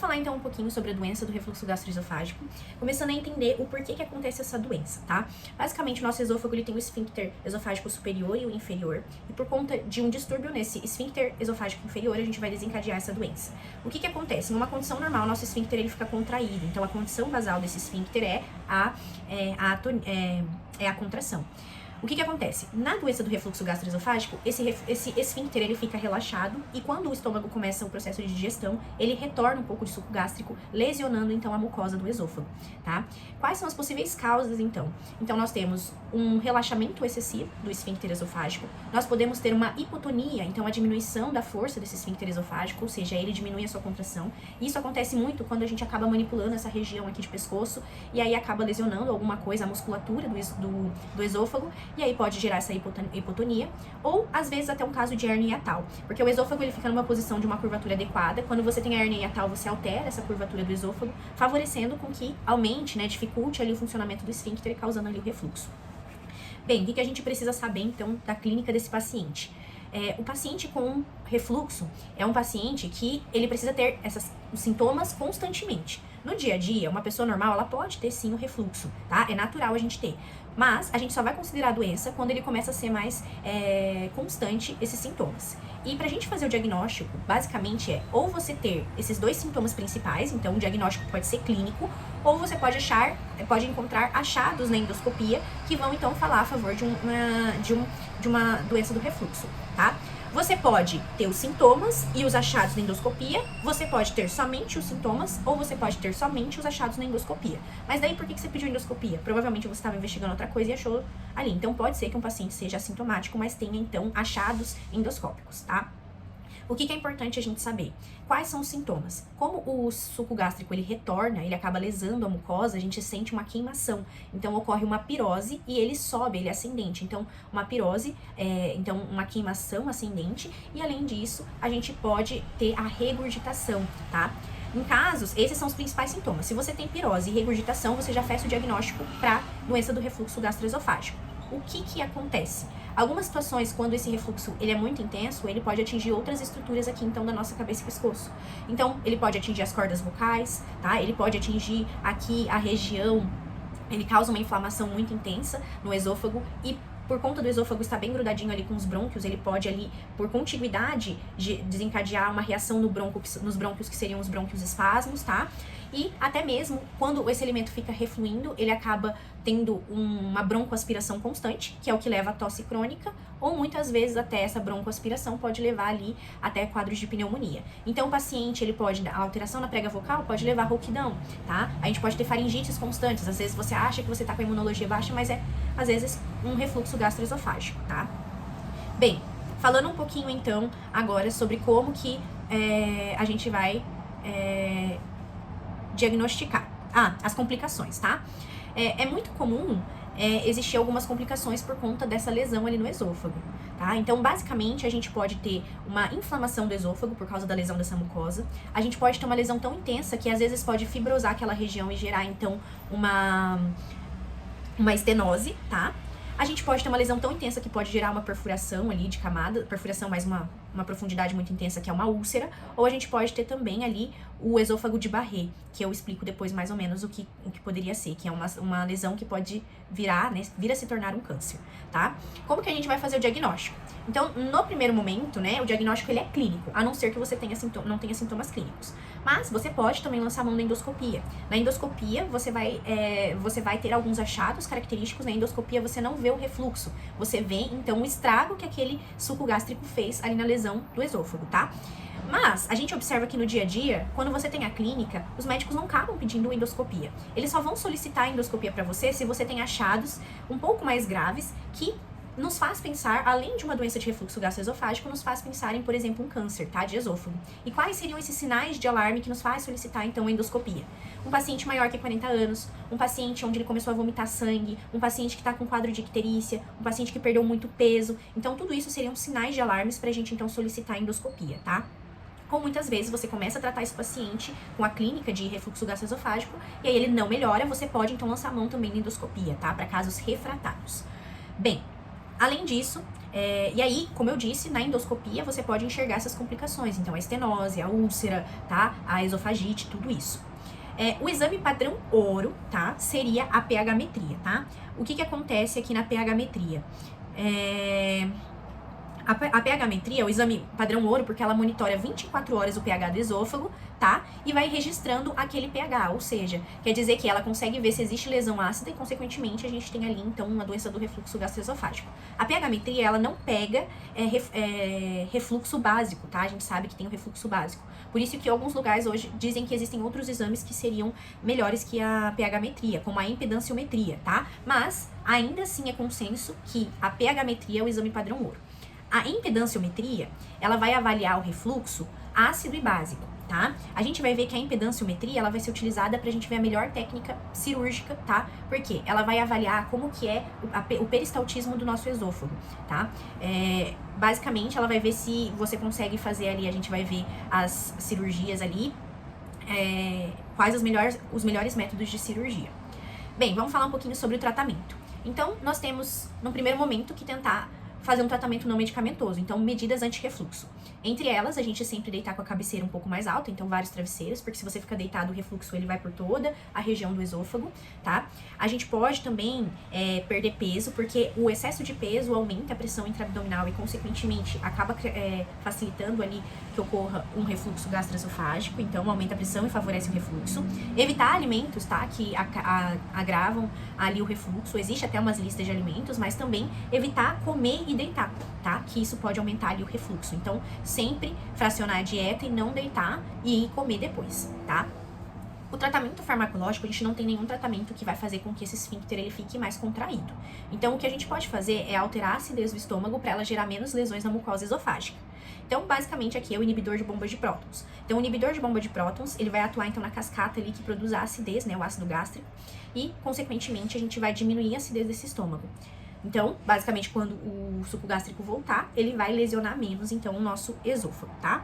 falar então um pouquinho sobre a doença do refluxo gastroesofágico, começando a entender o porquê que acontece essa doença, tá? Basicamente, o nosso esôfago ele tem o esfíncter esofágico superior e o inferior, e por conta de um distúrbio nesse esfíncter esofágico inferior, a gente vai desencadear essa doença. O que acontece? Numa condição normal, nosso esfíncter ele fica contraído, então a condição basal desse esfíncter é a contração. O que acontece? Na doença do refluxo gastroesofágico, esse esfíncter ele fica relaxado e quando o estômago começa o processo de digestão, ele retorna um pouco de suco gástrico, lesionando então a mucosa do esôfago, tá? Quais são as possíveis causas então? Então nós temos um relaxamento excessivo do esfíncter esofágico, nós podemos ter uma hipotonia, então a diminuição da força desse esfíncter esofágico, ou seja, ele diminui a sua contração. Isso acontece muito quando a gente acaba manipulando essa região aqui de pescoço e aí acaba lesionando alguma coisa, a musculatura do esôfago, e aí pode gerar essa hipotonia, ou às vezes até um caso de hérnia hiatal, porque o esôfago ele fica numa posição de uma curvatura adequada. Quando você tem a hérnia hiatal, você altera essa curvatura do esôfago, favorecendo com que aumente, né, dificulte ali o funcionamento do esfíncter, causando ali o refluxo. Bem, o que a gente precisa saber então da clínica desse paciente? O paciente com refluxo é um paciente que ele precisa ter os sintomas constantemente. No dia a dia, uma pessoa normal, ela pode ter sim o refluxo, tá? É natural a gente ter. Mas a gente só vai considerar a doença quando ele começa a ser mais constante esses sintomas. E pra gente fazer o diagnóstico, basicamente ou você ter esses dois sintomas principais, então o diagnóstico pode ser clínico, ou você pode encontrar achados na endoscopia que vão então falar a favor de uma doença do refluxo, tá? Você pode ter os sintomas e os achados na endoscopia, você pode ter somente os sintomas, ou você pode ter somente os achados na endoscopia. Mas daí por que você pediu endoscopia? Provavelmente você estava investigando outra coisa e achou ali. Então pode ser que um paciente seja assintomático, mas tenha então achados endoscópicos, tá? O que é importante a gente saber? Quais são os sintomas? Como o suco gástrico ele retorna, ele acaba lesando a mucosa, a gente sente uma queimação. Então ocorre uma pirose e ele sobe, ele é ascendente. Então uma pirose, então uma queimação ascendente, e além disso a gente pode ter a regurgitação, tá? Em casos, esses são os principais sintomas. Se você tem pirose e regurgitação, você já faz o diagnóstico para doença do refluxo gastroesofágico. O que acontece? Algumas situações, quando esse refluxo ele é muito intenso, ele pode atingir outras estruturas aqui, então, da nossa cabeça e pescoço. Então, ele pode atingir as cordas vocais, tá? Ele pode atingir aqui a região, ele causa uma inflamação muito intensa no esôfago e por conta do esôfago estar bem grudadinho ali com os brônquios, ele pode ali, por contiguidade, desencadear uma reação nos brônquios, que seriam os brônquios espasmos, tá? E até mesmo, quando esse alimento fica refluindo, ele acaba tendo uma broncoaspiração constante, que é o que leva à tosse crônica, ou muitas vezes até essa broncoaspiração pode levar ali até quadros de pneumonia. Então o paciente, ele pode, a alteração na prega vocal pode levar a rouquidão, tá? A gente pode ter faringites constantes, às vezes você acha que você tá com a imunologia baixa, mas às vezes, um refluxo gastroesofágico, tá? Bem, falando um pouquinho então agora sobre como que a gente vai diagnosticar. As complicações, tá? É muito comum existir algumas complicações por conta dessa lesão ali no esôfago, tá? Então, basicamente, a gente pode ter uma inflamação do esôfago por causa da lesão dessa mucosa. A gente pode ter uma lesão tão intensa que às vezes pode fibrosar aquela região e gerar, então, uma estenose, tá? A gente pode ter uma lesão tão intensa que pode gerar uma perfuração ali de camada, perfuração mais uma profundidade muito intensa, que é uma úlcera, ou a gente pode ter também ali o esôfago de Barré, que eu explico depois mais ou menos o que poderia ser, que é uma lesão que pode vir a se tornar um câncer, tá? Como que a gente vai fazer o diagnóstico? Então, no primeiro momento, né, o diagnóstico ele é clínico, a não ser que você não tenha sintomas clínicos. Mas você pode também lançar a mão na endoscopia. Na endoscopia, você vai ter alguns achados característicos. Na endoscopia, você não vê o refluxo. Você vê, então, o estrago que aquele suco gástrico fez ali na lesão do esôfago, tá? Mas a gente observa que no dia a dia, quando você tem a clínica, os médicos não acabam pedindo endoscopia. Eles só vão solicitar a endoscopia para você se você tem achados um pouco mais graves que nos faz pensar, além de uma doença de refluxo gastroesofágico, nos faz pensar em, por exemplo, um câncer, tá, de esôfago. E quais seriam esses sinais de alarme que nos faz solicitar, então, a endoscopia? Um paciente maior que 40 anos, um paciente onde ele começou a vomitar sangue, um paciente que está com quadro de icterícia, um paciente que perdeu muito peso. Então, tudo isso seriam sinais de alarmes pra gente, então, solicitar a endoscopia, tá? Como muitas vezes você começa a tratar esse paciente com a clínica de refluxo gastroesofágico e aí ele não melhora, você pode, então, lançar a mão também na endoscopia, tá? Para casos refratários. Bem, além disso, E aí, como eu disse, na endoscopia você pode enxergar essas complicações. Então, a estenose, a úlcera, tá? A esofagite, tudo isso. O exame padrão ouro, tá? Seria a pH-metria, tá? O que acontece aqui na pH-metria? A pH-metria é o exame padrão ouro porque ela monitora 24 horas o pH do esôfago, tá? E vai registrando aquele pH, ou seja, quer dizer que ela consegue ver se existe lesão ácida e, consequentemente, a gente tem ali, então, uma doença do refluxo gastroesofágico. A pH-metria, ela não pega refluxo básico, tá? A gente sabe que tem o refluxo básico. Por isso que alguns lugares hoje dizem que existem outros exames que seriam melhores que a pH-metria, como a impedanciometria, tá? Mas, ainda assim, é consenso que a pH-metria é o exame padrão ouro. A impedanciometria, ela vai avaliar o refluxo ácido e básico, tá? A gente vai ver que a impedanciometria, ela vai ser utilizada pra gente ver a melhor técnica cirúrgica, tá? Porque ela vai avaliar como que é o peristaltismo do nosso esôfago, tá? Basicamente, ela vai ver se você consegue fazer ali, a gente vai ver as cirurgias ali, quais os melhores métodos de cirurgia. Bem, vamos falar um pouquinho sobre o tratamento. Então, nós temos, no primeiro momento, que tentar fazer um tratamento não medicamentoso, então medidas anti-refluxo. Entre elas, a gente sempre deitar com a cabeceira um pouco mais alta, então vários travesseiros, porque se você ficar deitado, o refluxo ele vai por toda a região do esôfago, tá? A gente pode também perder peso, porque o excesso de peso aumenta a pressão intraabdominal e, consequentemente, acaba facilitando ali que ocorra um refluxo gastroesofágico, então aumenta a pressão e favorece o refluxo. Evitar alimentos, tá? Que agravam ali o refluxo. Existe até umas listas de alimentos, mas também evitar comer e deitar, tá? Que isso pode aumentar ali o refluxo. Então, sempre fracionar a dieta e não deitar e ir comer depois, tá? O tratamento farmacológico, a gente não tem nenhum tratamento que vai fazer com que esse esfíncter ele fique mais contraído. Então, o que a gente pode fazer é alterar a acidez do estômago para ela gerar menos lesões na mucosa esofágica. Então, basicamente, aqui é o inibidor de bomba de prótons. Então, o inibidor de bomba de prótons, ele vai atuar, então, na cascata ali que produz a acidez, né, o ácido gástrico, e, consequentemente, a gente vai diminuir a acidez desse estômago. Então, basicamente, quando o suco gástrico voltar, ele vai lesionar menos, então, o nosso esôfago, tá?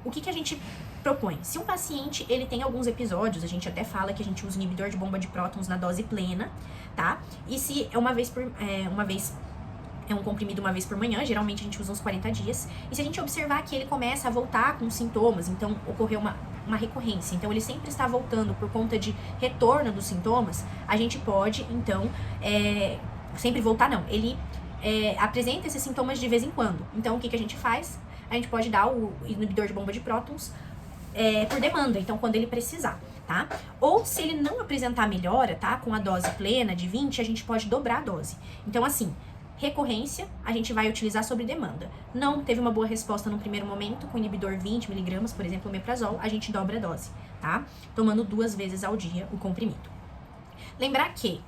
O que a gente propõe? Se um paciente, ele tem alguns episódios, a gente até fala que a gente usa o inibidor de bomba de prótons na dose plena, tá? E se é um comprimido uma vez por manhã, geralmente a gente usa uns 40 dias. E se a gente observar que ele começa a voltar com sintomas, então ocorreu uma recorrência, então ele sempre está voltando por conta de retorno dos sintomas, a gente pode, então, sempre voltar não, ele apresenta esses sintomas de vez em quando. Então o que a gente faz? A gente pode dar o inibidor de bomba de prótons por demanda, então quando ele precisar, tá? Ou se ele não apresentar melhora, tá? Com a dose plena de 20, a gente pode dobrar a dose. Então assim, recorrência, a gente vai utilizar sobre demanda. Não teve uma boa resposta no primeiro momento, com inibidor 20mg, por exemplo, o omeprazol, a gente dobra a dose, tá? Tomando 2 vezes ao dia o comprimido. Lembrar que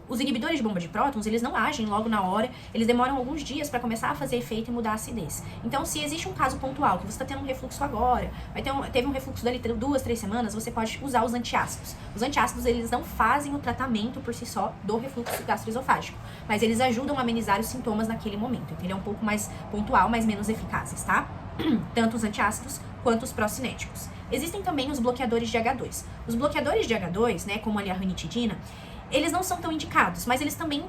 os inibidores de bomba de prótons, eles não agem logo na hora, eles demoram alguns dias para começar a fazer efeito e mudar a acidez. Então, se existe um caso pontual, que você está tendo um refluxo agora, teve um refluxo dali 2, 3 semanas, você pode usar os antiácidos. Os antiácidos, eles não fazem o tratamento por si só do refluxo gastroesofágico, mas eles ajudam a amenizar os sintomas naquele momento. Então, ele é um pouco mais pontual, mas menos eficazes, tá? Tanto os antiácidos quanto os procinéticos. Existem também os bloqueadores de H2. Os bloqueadores de H2, né, como ali a ranitidina, eles não são tão indicados, mas eles também,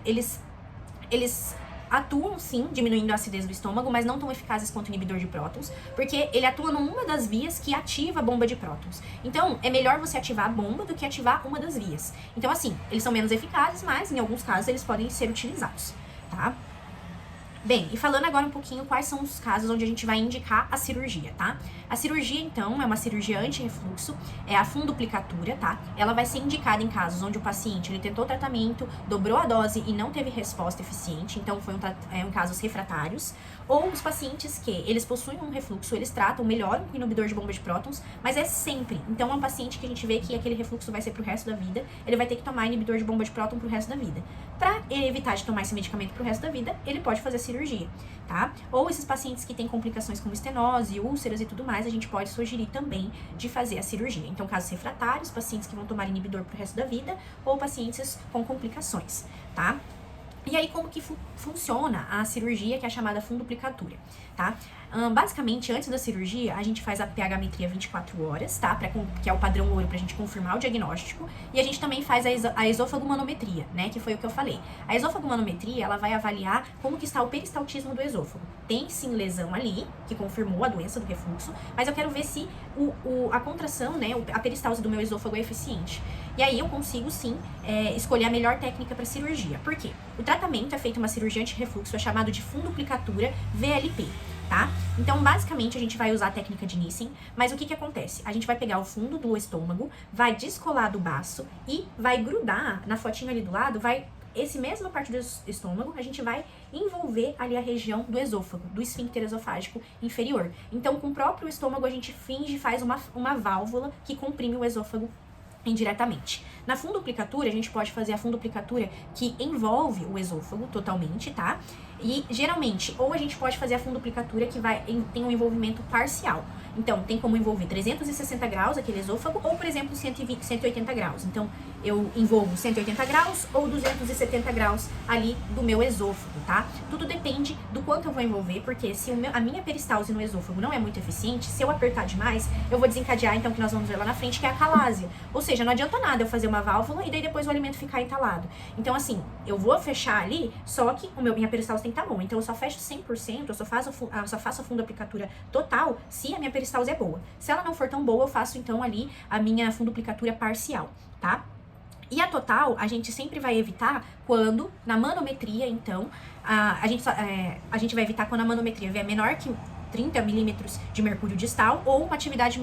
eles atuam sim, diminuindo a acidez do estômago, mas não tão eficazes quanto o inibidor de prótons, porque ele atua numa das vias que ativa a bomba de prótons. Então, é melhor você ativar a bomba do que ativar uma das vias. Então, assim, eles são menos eficazes, mas em alguns casos eles podem ser utilizados, tá? Bem, e falando agora um pouquinho quais são os casos onde a gente vai indicar a cirurgia, tá? A cirurgia, então, é uma cirurgia anti-refluxo, é a funduplicatura, tá? Ela vai ser indicada em casos onde o paciente, ele tentou tratamento, dobrou a dose e não teve resposta eficiente, então foi um casos refratários, ou os pacientes que eles possuem um refluxo, eles tratam, melhoram com inibidor de bomba de prótons, mas é sempre. Então, é um paciente que a gente vê que aquele refluxo vai ser pro resto da vida, ele vai ter que tomar inibidor de bomba de próton pro resto da vida. Pra evitar de tomar esse medicamento pro resto da vida, ele pode fazer cirurgia, tá? Ou esses pacientes que têm complicações como estenose, úlceras e tudo mais, a gente pode sugerir também de fazer a cirurgia. Então, casos refratários, pacientes que vão tomar inibidor pro resto da vida, ou pacientes com complicações, tá? E aí, como que funciona a cirurgia, que é a chamada funduplicatura, tá? Basicamente, antes da cirurgia, a gente faz a pH-metria 24 horas, tá? Que é o padrão ouro pra gente confirmar o diagnóstico. E a gente também faz a esôfago-manometria, né? Que foi o que eu falei. A esôfago-manometria, ela vai avaliar como que está o peristaltismo do esôfago. Tem sim lesão ali, que confirmou a doença do refluxo, mas eu quero ver se a contração, né? A peristalse do meu esôfago é eficiente. E aí eu consigo sim escolher a melhor técnica para cirurgia. Por quê? O tratamento é feito uma cirurgia anti-refluxo, é chamado de fundoplicatura VLP. Tá? Então, basicamente, a gente vai usar a técnica de Nissen, mas o que acontece? A gente vai pegar o fundo do estômago, vai descolar do baço e vai grudar na fotinha ali do lado, esse mesma parte do estômago, a gente vai envolver ali a região do esôfago, do esfíncter esofágico inferior. Então, com o próprio estômago, a gente finge, faz uma válvula que comprime o esôfago indiretamente. Na fundoplicatura, a gente pode fazer a fundoplicatura que envolve o esôfago totalmente, tá? E, geralmente, ou a gente pode fazer a fundoplicatura que tem um envolvimento parcial. Então, tem como envolver 360 graus aquele esôfago, ou, por exemplo, 180 graus. Então, eu envolvo 180 graus ou 270 graus ali do meu esôfago, tá? Tudo depende do quanto eu vou envolver, porque se a minha peristalse no esôfago não é muito eficiente, se eu apertar demais, eu vou desencadear, então, o que nós vamos ver lá na frente, que é a calásia. Ou seja, não adianta nada eu fazer uma válvula e daí depois o alimento ficar entalado. Então, assim, eu vou fechar ali, só que minha peristalse tem que estar bom. Então, eu só fecho 100%, eu só faço a fundoplicatura total se a minha peristalse é boa. Se ela não for tão boa, eu faço, então, ali a minha fundoplicatura parcial, tá? E a total, a gente sempre vai evitar quando, na manometria, então, a gente vai evitar quando a manometria vier menor que 30 milímetros de mercúrio distal ou uma atividade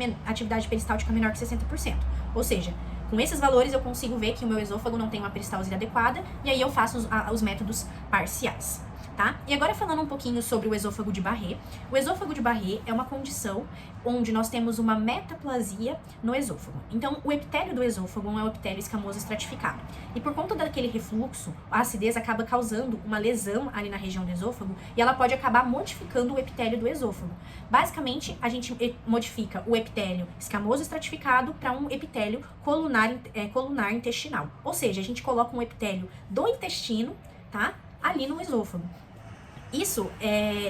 peristáltica menor que 60%. Ou seja, com esses valores eu consigo ver que o meu esôfago não tem uma peristalse adequada e aí eu faço os métodos parciais. Tá? E agora falando um pouquinho sobre o esôfago de Barré. O esôfago de Barré é uma condição onde nós temos uma metaplasia no esôfago. Então, o epitélio do esôfago é um epitélio escamoso estratificado. E por conta daquele refluxo, a acidez acaba causando uma lesão ali na região do esôfago e ela pode acabar modificando o epitélio do esôfago. Basicamente, a gente modifica o epitélio escamoso estratificado para um epitélio colunar intestinal. Ou seja, a gente coloca um epitélio do intestino, tá? Ali no esôfago. Isso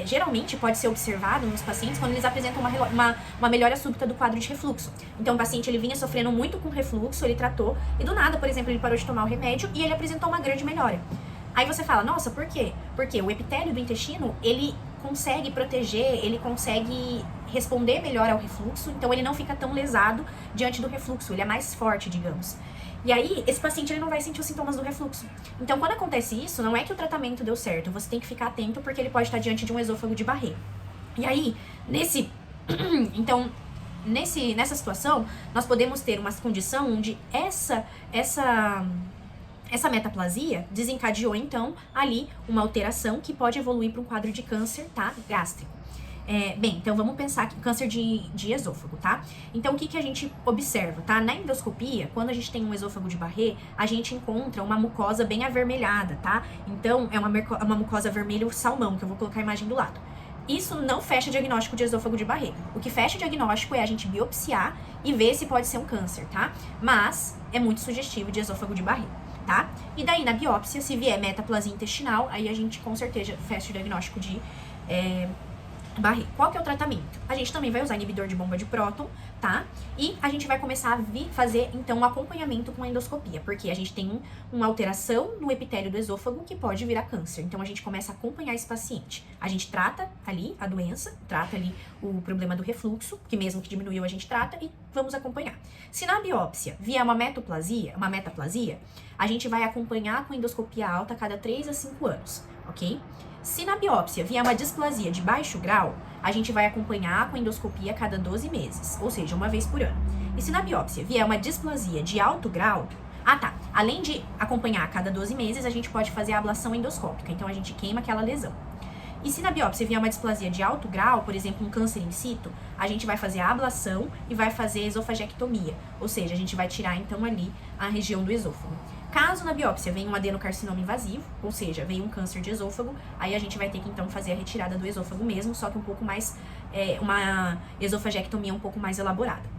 geralmente pode ser observado nos pacientes quando eles apresentam uma melhora súbita do quadro de refluxo. Então o paciente ele vinha sofrendo muito com refluxo, ele tratou e do nada, por exemplo, ele parou de tomar o remédio e ele apresentou uma grande melhora. Aí você fala, nossa, por quê? Porque o epitélio do intestino, ele consegue proteger, ele consegue responder melhor ao refluxo, então ele não fica tão lesado diante do refluxo, ele é mais forte, digamos. E aí, esse paciente ele não vai sentir os sintomas do refluxo. Então, quando acontece isso, não é que o tratamento deu certo, você tem que ficar atento porque ele pode estar diante de um esôfago de Barré. E aí, nessa situação, nós podemos ter uma condição onde essa metaplasia desencadeou, então, ali uma alteração que pode evoluir para um quadro de câncer, tá? Gástrico. Então vamos pensar que câncer de esôfago, tá? Então o que a gente observa, tá? Na endoscopia, quando a gente tem um esôfago de Barré, a gente encontra uma mucosa bem avermelhada, tá? Então é uma mucosa vermelho salmão, que eu vou colocar a imagem do lado. Isso não fecha diagnóstico de esôfago de Barré. O que fecha o diagnóstico é a gente biopsiar e ver se pode ser um câncer, tá? Mas é muito sugestivo de esôfago de Barré, tá? E daí na biópsia, se vier metaplasia intestinal, aí a gente com certeza fecha o diagnóstico de Barré. Qual que é o tratamento? A gente também vai usar inibidor de bomba de próton, tá? E a gente vai começar a fazer, então, um acompanhamento com a endoscopia, porque a gente tem uma alteração no epitélio do esôfago que pode virar câncer. Então, a gente começa a acompanhar esse paciente. A gente trata ali a doença, trata ali o problema do refluxo, que mesmo que diminuiu a gente trata e vamos acompanhar. Se na biópsia vier uma metaplasia, a gente vai acompanhar com endoscopia alta a cada 3 a 5 anos, ok? Se na biópsia vier uma displasia de baixo grau, a gente vai acompanhar com endoscopia a cada 12 meses, ou seja, uma vez por ano. E se na biópsia vier uma displasia de alto grau, além de acompanhar a cada 12 meses, a gente pode fazer a ablação endoscópica, então a gente queima aquela lesão. E se na biópsia vier uma displasia de alto grau, por exemplo, um câncer in situ, a gente vai fazer a ablação e vai fazer a esofagectomia, ou seja, a gente vai tirar então ali a região do esôfago. Caso na biópsia venha um adenocarcinoma invasivo, ou seja, venha um câncer de esôfago, aí a gente vai ter que então fazer a retirada do esôfago mesmo, só que um pouco mais, uma esofagectomia um pouco mais elaborada.